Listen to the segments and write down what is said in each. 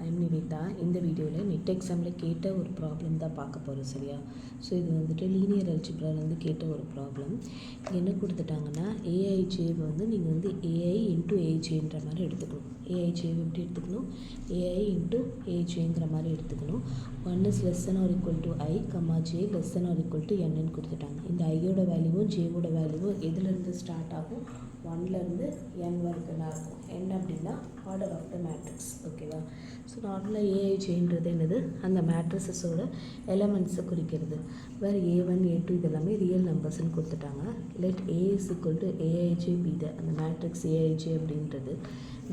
I'm Nivetha. இந்த வீடியோவில் net எக்ஸாமில் கேட்ட ஒரு ப்ராப்ளம் தான் பார்க்க போகிறோம், சரியா? ஸோ இது வந்துட்டு லீனியர் அல்ஜிப்ராலேருந்து கேட்ட ஒரு ப்ராப்ளம். என்ன கொடுத்துட்டாங்கன்னா, ஏஐஜேவை வந்து நீங்கள் வந்து ஏஐ இன்ட்டு ஏஜேன்ற மாதிரி எடுத்துக்கணும். ஏஐஜேவை எப்படி எடுத்துக்கணும்? ஏஐ இன்ட்டு ஏஜேங்கிற மாதிரி எடுத்துக்கணும். 1 is less than or equal to I, j less than or equal to n கொடுத்துட்டாங்க. இந்த ஐயோட வேல்யூவும் ஜேவோட வேல்யூவும் எதுலேருந்து ஸ்டார்ட் ஆகும்? 1லேருந்து n வரைக்கும் தான் இருக்கும். n அப்படின்னா ஆர்டர் ஆஃப் த மேட்ரிக்ஸ், ஓகேவா? ஸோ நார்மலாக ஏஐஜேன்றது என்னது? அந்த மேட்ரிசஸோட எலமெண்ட்ஸை குறிக்கிறது. வேறு A1 A2 இதெல்லாமே ரியல் நம்பர்ஸ்ன்னு கொடுத்துட்டாங்க. Let A is equal to A I J be the அந்த மேட்ரிக்ஸ் ஏஐஜே அப்படின்றது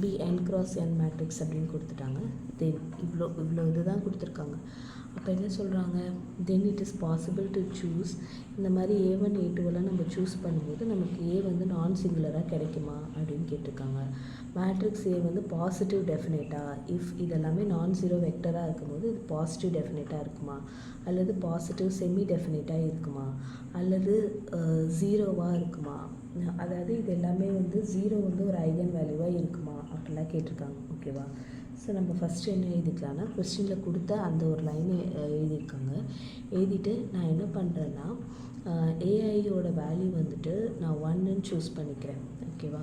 be n cross n matrix அப்படின்னு கொடுத்துட்டாங்க. தென் இவ்வளோ இதுதான் கொடுத்துருக்காங்க. அப்போ என்ன சொல்கிறாங்க? Then it is possible to choose. இந்த மாதிரி A1 A2எல்லாம் நம்ம சூஸ் பண்ணும்போது நமக்கு A வந்து நான் சிங்குலராக கிடைக்குமா அப்படின்னு கேட்டிருக்காங்க. மேட்ரிக்ஸ் A வந்து பாசிட்டிவ் டெஃபினேட்டாக, இஃப் இதெல்லாமே நான் ஜீரோ வெக்டராக இருக்கும்போது இது பாசிட்டிவ் டெஃபினேட்டாக இருக்குமா, அல்லது பாசிட்டிவ் செமி டெஃபினேட்டாக இருக்குமா, அல்லது ஜீரோவாக இருக்குமா, அதாவது இது எல்லாமே வந்து ஜீரோ வந்து ஒரு ஐகன் வேல்யூவாக இருக்குமா அப்படிலாம் கேட்டிருக்காங்க, ஓகேவா? ஸோ நம்ம ஃபஸ்ட்டு என்ன எழுதிக்கலாம்னா, கொஸ்டினில் கொடுத்த அந்த ஒரு லைனை எழுதியிருக்காங்க. எழுதிட்டு நான் என்ன பண்ணுறேன்னா, ஏஐயோட வேல்யூ வந்துட்டு நான் 1ன்னு சூஸ் பண்ணிக்கிறேன், ஓகேவா?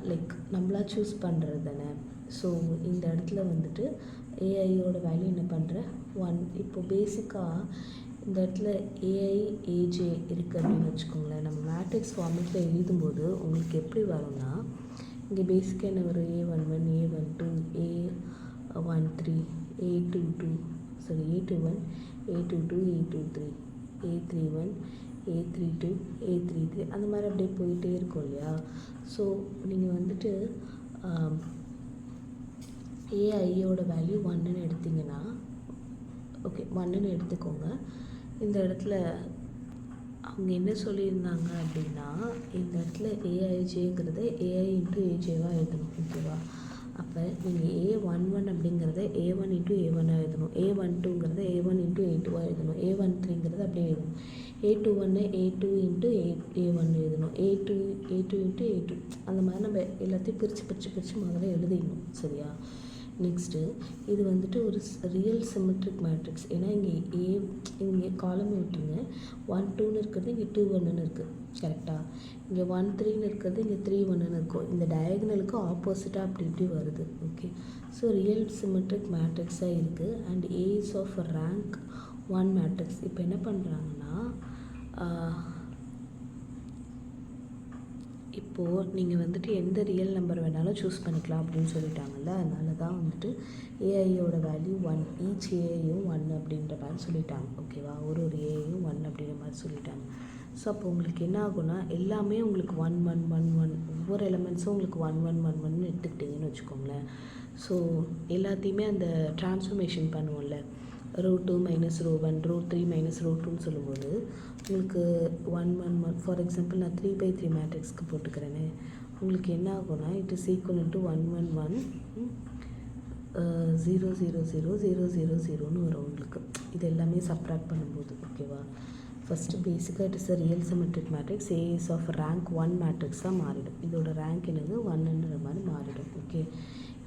லைக் நம்மளா சூஸ் பண்ணுறது தானே. ஸோ இந்த இடத்துல வந்துட்டு ஏஐயோட வேல்யூ என்ன பண்ணுறேன்? 1. இப்போ பேசிக்காக இந்த இடத்துல ஏஐ ஏஜே இருக்குது அப்படின்னு வச்சுக்கோங்களேன். நம்ம மேட்ரிக்ஸ் ஃபார்மேட்டில் எழுதும்போது உங்களுக்கு எப்படி வரும்னா, இங்கே பேசிக்காக என்ன வரும்? A11 A12 A13 A22 sorry A21 A22 A23 A31 A32 A33 அந்த மாதிரி அப்படியே போயிட்டே இருக்கும் இல்லையா? ஸோ நீங்கள் வந்துட்டு ஏஐயோட வேல்யூ 1ன்னு எடுத்திங்கன்னா, ஓகே 1ன்னு எடுத்துக்கோங்க. இந்த இடத்துல அவங்க என்ன சொல்லியிருந்தாங்க அப்படின்னா, இந்த இடத்துல ஏஐஜேங்கிறத ஏஐ இன்ட்டு ஏஜேவாக எழுதணும், ஓகேவா? அப்போ நீங்கள் A11 அப்படிங்கிறத A1 இன்ட்டு A1ஆக எழுதணும். A12ங்கிறத A1 இன்ட்டு A2ஆக எழுதணும். A13ங்கிறத அப்படியே எழுதணும். A21 A2 இன்ட்டு A1 எழுதணும். A2 இன்ட்டு A2 அந்த மாதிரி நம்ம எல்லாத்தையும் பிரித்து முதல்ல எழுதிடணும், சரியா? நெக்ஸ்ட்டு இது வந்துட்டு ஒரு ரியல் சிமெட்ரிக் மேட்ரிக்ஸ். ஏன்னா இங்கே காலம் விட்டுருங்க. 1 2ன்னு இருக்கிறது இங்கே 2 1ன்னு இருக்குது, கரெக்டாக? இங்கே 1 3ன்னு இருக்கிறது இங்கே 3 1ன்னு இருக்கும். இந்த டயகனலுக்கு ஆப்போசிட்டாக அப்படி இப்படி வருது, ஓகே? ஸோ ரியல் சிமெட்ரிக் மேட்ரிக்ஸாக இருக்குது. And A is of rank 1 matrix. இப்போ என்ன பண்ணுறாங்கன்னா, இப்போது நீங்கள் வந்துட்டு எந்த ரியல் நம்பர் வேணாலும் சூஸ் பண்ணிக்கலாம் அப்படின்னு சொல்லிட்டாங்கல்ல. அதனால தான் வந்துட்டு ஏஐயோட வேல்யூ 1, ஈச் ஏஐயும் 1 அப்படின்ற மாதிரி சொல்லிட்டாங்க, ஓகேவா? ஒரு ஏஐயும் 1 அப்படின்ற மாதிரி சொல்லிட்டாங்க. ஸோ அப்போ உங்களுக்கு என்ன ஆகும்னா, எல்லாமே உங்களுக்கு 1 1 1 1 ஒவ்வொரு எலமெண்ட்ஸும் உங்களுக்கு 1 1 1 1ன்னு எடுத்துக்கிட்டிங்கன்னு வச்சுக்கோங்களேன். ஸோ எல்லாத்தையுமே அந்த ட்ரான்ஸ்ஃபர்மேஷன் பண்ணுவோம்ல, ρ2 - ρ1 ρ3 - ρ2ன்னு சொல்லும்போது உங்களுக்கு 1 1 1 ஃபார் எக்ஸாம்பிள் நான் 3/3 மேட்ரிக்ஸ்க்கு போட்டுக்கிறேன்னு, உங்களுக்கு என்ன ஆகும்னா, இட் இஸ் ஈக்குவல் டு 1 1 1 0 0 0 0 0 0ன்னு வரும் உங்களுக்கு. இது எல்லாமே சப்ராக்ட் பண்ணும்போது, ஓகேவா? ஃபஸ்ட்டு பேசிக்காக it is a real symmetric matrix. A is of rank 1 மேட்ரிக்ஸாக மாறிடும். இதோட ரேங்க் என்னது? 1ன்ற மாதிரி மாறிடும், ஓகே?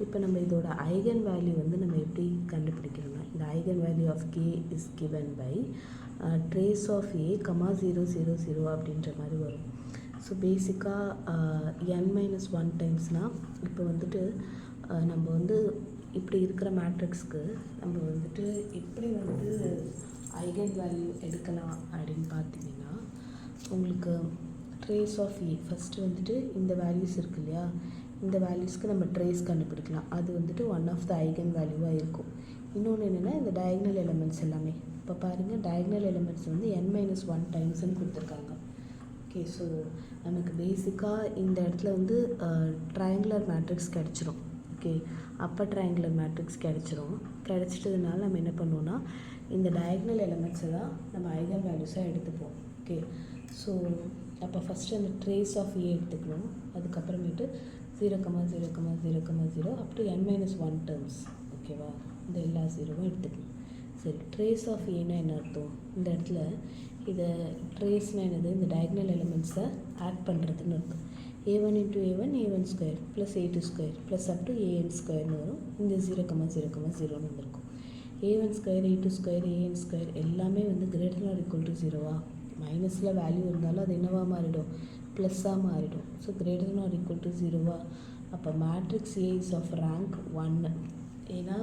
இப்போ நம்ம இதோட ஐகன் வேல்யூ வந்து நம்ம எப்படி கண்டுபிடிக்கணும்னா, இந்த eigen value of K is given by trace of A, 0 0 0 அப்படின்ற மாதிரி வரும். ஸோ பேசிக்காக n-1 டைம்ஸ்னால், இப்போ வந்துட்டு நம்ம வந்து இப்படி இருக்கிற மேட்ரிக்ஸ்க்கு நம்ம வந்துட்டு எப்படி வந்து ஐகன் வேல்யூ எடுக்கலாம் அப்படின்னு பார்த்தீங்கன்னா, உங்களுக்கு ட்ரேஸ் ஆஃப் A ஃபஸ்ட்டு வந்துட்டு இந்த வேல்யூஸ் இருக்கு இல்லையா, இந்த வேல்யூஸ்க்கு நம்ம ட்ரேஸ் கண்டுபிடிக்கலாம். அது வந்துட்டு ஒன் ஆஃப் த ஐகன் வேல்யூவாக இருக்கும். இன்னொன்று என்னென்னா, இந்த டயக்னல் எலமெண்ட்ஸ் எல்லாமே இப்போ பாருங்கள், டயக்னல் எலமெண்ட்ஸ் வந்து n-1 டைம்ஸ்ன்னு கொடுத்துருக்காங்க, ஓகே? ஸோ நமக்கு பேசிக்காக இந்த இடத்துல வந்து ட்ரையாங்குலர் மேட்ரிக்ஸ் கிடச்சிரும், ஓகே? அப்பர் ட்ரையாங்குலர் மேட்ரிக்ஸ் கிடச்சிட்டதுனால நம்ம என்ன பண்ணுவோன்னா, இந்த டயக்னல் எலமெண்ட்ஸை தான் நம்ம ஐகன் வேல்யூஸாக எடுத்துப்போம், ஓகே? ஸோ அப்போ ஃபஸ்ட்டு அந்த ட்ரேஸ் ஆஃப் A எடுத்துக்கணும். அதுக்கப்புறமேட்டு 0 0 0 0 அப் டு n-1 டேர்ம்ஸ், ஓகேவா? இந்த எல்லா ஜீரோவும் எடுத்துக்கணும். சரி, ட்ரேஸ் ஆஃப் ஏன்னா என்ன அர்த்தம்? இந்த இடத்துல இதை ட்ரேஸ்னால் என்னது? இந்த டயக்னல் எலிமெண்ட்ஸை ஆட் பண்ணுறதுன்னு அர்த்தம். a1 into a1 square plus a2 square plus up to an ஸ்கொயர்னு வரும். இந்த 0,0,0ன்னு வந்திருக்கும். a1 square a2 square an square எல்லாமே வந்து கிரேட்டர் ஆர் ஈக்குவல் டு 0வா? மைனஸில் வேல்யூ இருந்தாலும் அது என்னவாக மாறிடும்? ப்ளஸ்ஸாக மாறிடும். So greater or equal to 0வா? அப்போ matrix A is of rank 1. ஏன்னா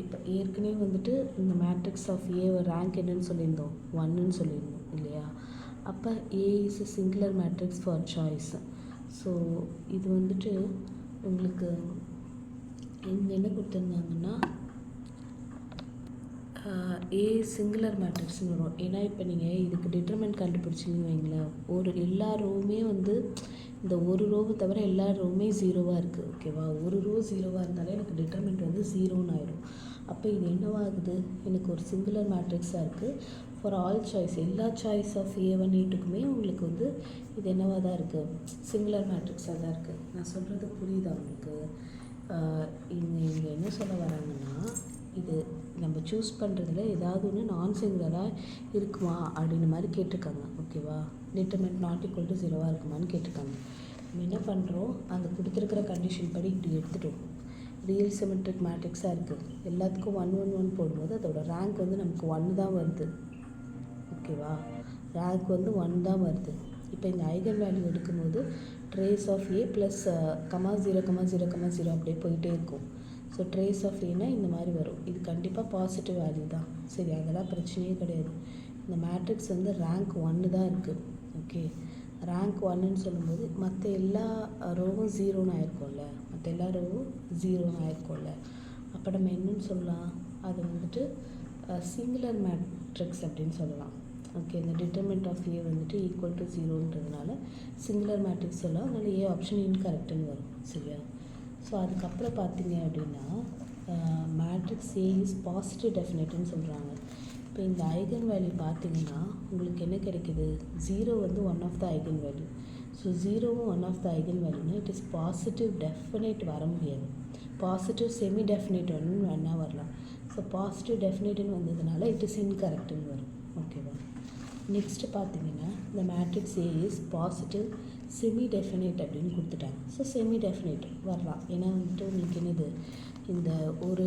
இப்போ ஏற்கனவே வந்துட்டு இந்த மேட்ரிக்ஸ் ஆஃப் ஏ ரேங்க் என்னன்னு சொல்லியிருந்தோம்? 1ன்னு சொல்லியிருந்தோம் இல்லையா? அப்போ A is a singular matrix for choice. So இது வந்துட்டு உங்களுக்கு இங்கே என்ன கொடுத்துருந்தாங்கன்னா ஏ சிங்குலர் மேட்ரிக்ஸ்னு வரும். ஏன்னா இப்போ நீங்கள் இதுக்கு டிட்டர்மெண்ட் கண்டுபிடிச்சிங்கன்னு வைங்களேன், எல்லா ரோவுமே வந்து இந்த ஒரு ரோவை தவிர எல்லா ரோவுமே 0வாக இருக்குது. ஓகேவா? ஒரு ரோ 0வாக இருந்தாலே எனக்கு டிட்டர்மெண்ட் வந்து 0ன்னு ஆயிடும். அப்போ இது என்னவாகுது? எனக்கு ஒரு சிங்குலர் மேட்ரிக்ஸாக இருக்குது. ஃபார் ஆல் சாய்ஸ், எல்லா சாய்ஸ் ஆஃப் A1 A2க்குமே உங்களுக்கு வந்து இது என்னவாக தான் இருக்குது? சிங்குலர் மேட்ரிக்ஸாக தான் இருக்குது. நான் சொல்கிறது புரியுதா உங்களுக்கு? இங்கே என்ன சொல்ல வராங்கன்னா, இது நம்ம சூஸ் பண்ணுறதுல ஏதாவது ஒன்று நான் சிங்குலராக இருக்குமா அப்படின்னு மாதிரி கேட்டிருக்காங்க. ஓகேவா? டிட்டர்மெண்ட் நாட் ஈக்குவல் டு 0வாக இருக்குமான்னு கேட்டிருக்காங்க. நம்ம என்ன பண்ணுறோம்? அந்த கொடுத்துருக்கிற கண்டிஷன் படி இப்படி எடுத்துட்டோம். ரியல் சிமெட்ரிக் மேட்ரிக்ஸாக இருக்குது. எல்லாத்துக்கும் 1 1 1 போடும்போது அதோட ரேங்க் வந்து நமக்கு 1 தான் வருது. ஓகேவா? ரேங்க் வந்து 1 தான் வருது. இப்போ இந்த ஐகன் வேல்யூ எடுக்கும்போது ட்ரேஸ் ஆஃப் ஏ ப்ளஸ் 0,0,0 அப்படியே போயிட்டே இருக்கும். ஸோ ட்ரேஸ் ஆஃப் ஏன்னா இந்த மாதிரி வரும். இது கண்டிப்பாக பாசிட்டிவ் வேல்யூ தான். சரி, அதெல்லாம் பிரச்சனையே கிடையாது. இந்த மேட்ரிக்ஸ் வந்து ரேங்க் 1 தான் இருக்குது. ஓகே, ரேங்க் 1ன்னு சொல்லும்போது மற்ற எல்லா ரோவும் 0ன்னு ஆயிருக்கும்ல, மற்ற எல்லா ரோவும் 0ன்னு ஆயிருக்கும்ல. அப்போ நம்ம என்னன்னு சொல்லலாம்? அது வந்துட்டு சிங்குலர் மேட்ரிக்ஸ் அப்படின்னு சொல்லலாம். ஓகே, இந்த டிட்டர்மெண்ட் ஆஃப் ஏ வந்துட்டு ஈக்குவல் டு 0ன்றதுனால சிங்குலர் மேட்ரிக்ஸ் சொல்லலாம். அதனால் ஏ ஆப்ஷன் இன்கரெக்டுன்னு வரும். சரியா? ஸோ அதுக்கப்புறம் பார்த்தீங்க அப்படின்னா மேட்ரிக்ஸ் ஏ இஸ் பாசிட்டிவ் டெஃபினேட்டுன்னு சொல்கிறாங்க. இப்போ இந்த ஐகன் வேல்யூ பார்த்தீங்கன்னா உங்களுக்கு என்ன கிடைக்குது? 0 வந்து one of the eigen value. So 0வும் ஒன் ஆஃப் த ஐகன் வேல்யூனா இட் இஸ் பாசிட்டிவ் டெஃபினேட் வர முடியாது. பாசிட்டிவ் செமி டெஃபினேட் வேணால் வரலாம். ஸோ பாசிட்டிவ் டெஃபினேட்டுன்னு வந்ததுனால இட் இஸ் இன்கரெக்டுன்னு வரும். ஓகேவா? நெக்ஸ்ட்டு பார்த்தீங்கன்னா இந்த matrix A is positive semi definite அப்படின்னு கொடுத்துட்டாங்க. ஸோ செமி டெஃபினேட் வரலாம். ஏன்னா வந்துட்டு உங்களுக்கு என்னது, இந்த ஒரு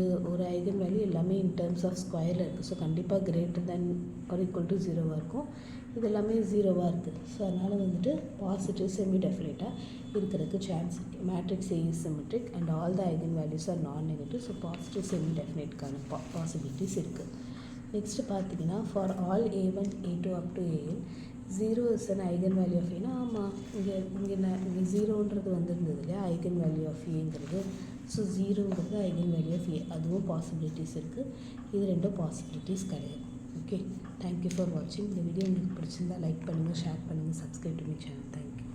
ஐகன் வேல்யூ எல்லாமே இன் டேர்ம்ஸ் ஆஃப் ஸ்கொயரில் இருக்குது. ஸோ கண்டிப்பாக greater than or equal to 0வாக இருக்கும். இது எல்லாமே 0வாக இருக்குது. ஸோ அதனால் வந்துட்டு பாசிட்டிவ் செமி டெஃபினேட்டாக இருக்கிறதுக்கு சான்ஸ் இருக்குது. Matrix A is symmetric and all the eigen values are non negative. So positive semi டெஃபினேட்கான பாசிபிலிட்டிஸ் இருக்குது. நெக்ஸ்ட்டு பார்த்தீங்கன்னா for all A1 A2 up to AN 0 is an eigen value of ஏன்னா ஆமாம், இங்கே 0ன்றது வந்துருந்தது இல்லையா ஐகன் வேல்யூ ஆஃப் ஏங்கிறது. ஸோ 0ங்கிறது ஐகன் வேல்யூ ஆஃப் ஏ, அதுவும் பாசிபிலிட்டிஸ் இருக்குது. இது ரெண்டும் பாசிபிலிட்டிஸ் கிடையாது. ஓகே, தேங்க்யூ ஃபார் வாட்சிங். இந்த வீடியோ உங்களுக்கு பிடிச்சிருந்தா லைக் பண்ணுங்கள், ஷேர் பண்ணுங்கள், subscribe to my channel. Thank you.